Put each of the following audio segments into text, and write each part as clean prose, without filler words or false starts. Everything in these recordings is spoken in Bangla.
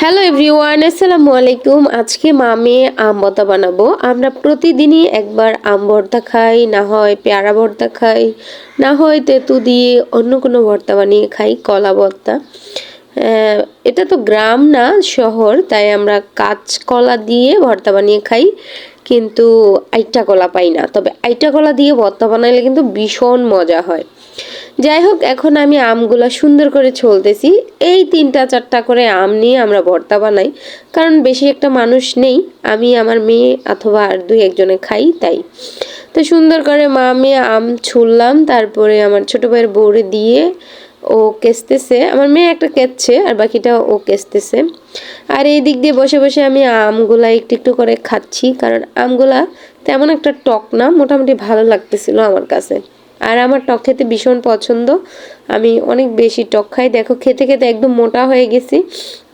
হ্যালো এভরিওয়ান, আসসালামু আলাইকুম। আজকে মামে আম ভর্তা বানাবো। আমরা প্রতিদিনই একবার আম ভর্তা খাই, না হয় পেয়ারা ভর্তা খাই, না হয় তেঁতু দিয়ে অন্য কোনো ভর্তা বানিয়ে খাই, কলা ভর্তা। এটা তো গ্রাম না শহর, তাই আমরা কাঁচকলা দিয়ে ভর্তা বানিয়ে খাই, কিন্তু আইটা কলা পাই না। তবে আইটা কলা দিয়ে ভর্তা বানাইলে কিন্তু ভীষণ মজা হয়। যাই হোক, এখন আমি আমগুলা সুন্দর করে ছলতেছি। এই 3-4টা করে আম নিয়ে আমরা ভর্তা বানাই, কারণ বেশি একটা মানুষ নেই, আমি আমার মেয়ে অথবা আর 2-1 জনে খাই, তাই। তো সুন্দর করে মা মেয়ে আম ছুললাম, তারপরে আমার ছোট ভাইয়ের বউরে দিয়ে ও কেচতেছে, আমার মেয়ে একটা কেচছে আর বাকিটা ও কেচতেছে। আর এই দিক দিয়ে বসে বসে আমি আমগুলা একটু একটু করে খাচ্ছি, কারণ আমগুলা তেমন একটা টক না, মোটামুটি ভালো লাগতেছিল আমার কাছে। আর আমার টক খেতে ভীষণ পছন্দ, আমি অনেক বেশি টক খাই। দেখো, খেতে খেতে একদম মোটা হয়ে গেছি,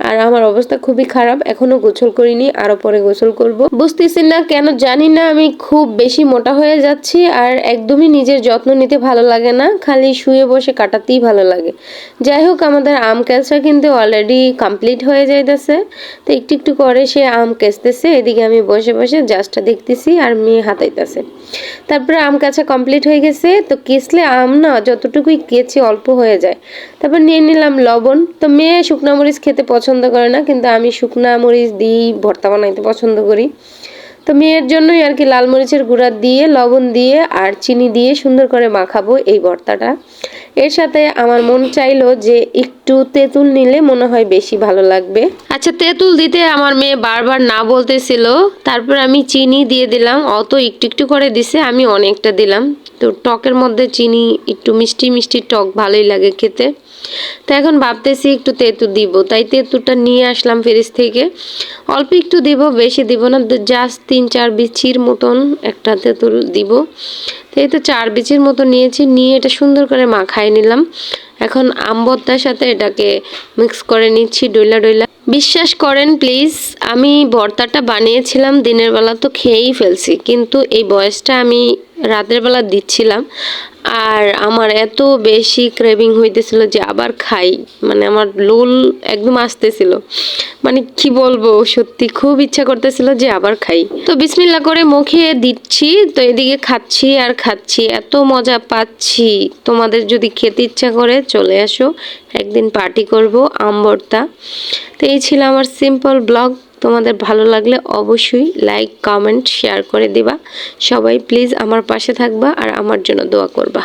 আর আমার অবস্থা খুবই খারাপ। এখনো গোসল করিনি, আরো পরে গোসল করব। বুঝতেছি না কেন জানি না আমি খুব বেশি মোটা হয়ে যাচ্ছি, আর একদমই নিজের যত্ন নিতে ভালো লাগে না, খালি শুয়ে বসে কাটাতেই ভালো লাগে। যাই হোক, আমাদের আম কেঁচা কিন্তু অলরেডি কমপ্লিট হয়ে যাইতেছে, তো একটু একটু করে সে আম কেচতেছে, এদিকে আমি বসে বসে জাস্টটা দেখতেছি আর মেয়ে হাতাইতেছে। তারপরে আম কাঁচা কমপ্লিট হয়ে গেছে, তো কেচলে আম না যতটুকুই কেচে অল্প হয়ে যায়। তারপর নিয়ে নিলাম লবণ। তো মেয়ে শুকনা মরিচ খেতে পছন্দ করে না, কিন্তু আমি শুকনা মরিচ দিয়েই ভর্তা বানাইতে পছন্দ করি। তো মেয়ের জন্যই আর কি লাল মরিচের গুঁড়া দিয়ে, লবণ দিয়ে আর চিনি দিয়ে সুন্দর করে মাখাবো এই ভর্তাটা। এর সাথে আমার মন চাইলো যে একটু তেঁতুল নিলে মনে হয় বেশি ভালো লাগবে। আচ্ছা, তেঁতুল দিতে আমার মেয়ে বারবার না বলতেছিল, তারপর আমি চিনি দিয়ে দিলাম। অত একটু একটু করে দিছে, আমি অনেকটা দিলাম। তো টকের মধ্যে চিনি একটু মিষ্টি মিষ্টি টক ভালোই লাগে খেতে। তো এখন ভাবতেছি একটু তেঁতুল দিব, তাই তেঁতুলটা নিয়ে আসলাম ফ্রিজ থেকে। অল্প একটু দিব, বেশি দিব না, জাস্ট 3-4 বিচির মতন একটা তেঁতুল দিব। তো এই তো 4 বিচির মতো নিয়েছি, নিয়ে এটা সুন্দর করে মাখাই নিলাম। এখন আম ভর্তার সাথে এটাকে মিক্স করে নিচ্ছি ডইলা ডইলা। বিশ্বাস করেন প্লিজ, আমি ভর্তাটা বানিয়েছিলাম দিনের বেলা, তো খেয়েই ফেলছি, কিন্তু এই বয়সটা আমি রাতের বেলা দিচ্ছিলাম, আর আমার এত বেশি ক্রেভিং হইতেছিল যে আবার খাই, মানে আমার লোল একদম আসতেছিল, মানে কি বলবো, সত্যি খুব ইচ্ছা করতেছিল যে আবার খাই। তো বিসমিল্লাহ করে মুখে দিচ্ছি, তো এদিকে খাচ্ছি আর খাচ্ছি, এত মজা পাচ্ছি। তোমাদের যদি খেতে ইচ্ছা করে চলে আসো, একদিন পার্টি করব আম ভর্তা। তো এই ছিল আমার সিম্পল ব্লগ। তোমাদের ভালো লাগলে অবশ্যই লাইক, কমেন্ট, শেয়ার করে দিবা। সবাই প্লিজ আমার পাশে থাকবা আর আমার জন্য দোয়া করবা।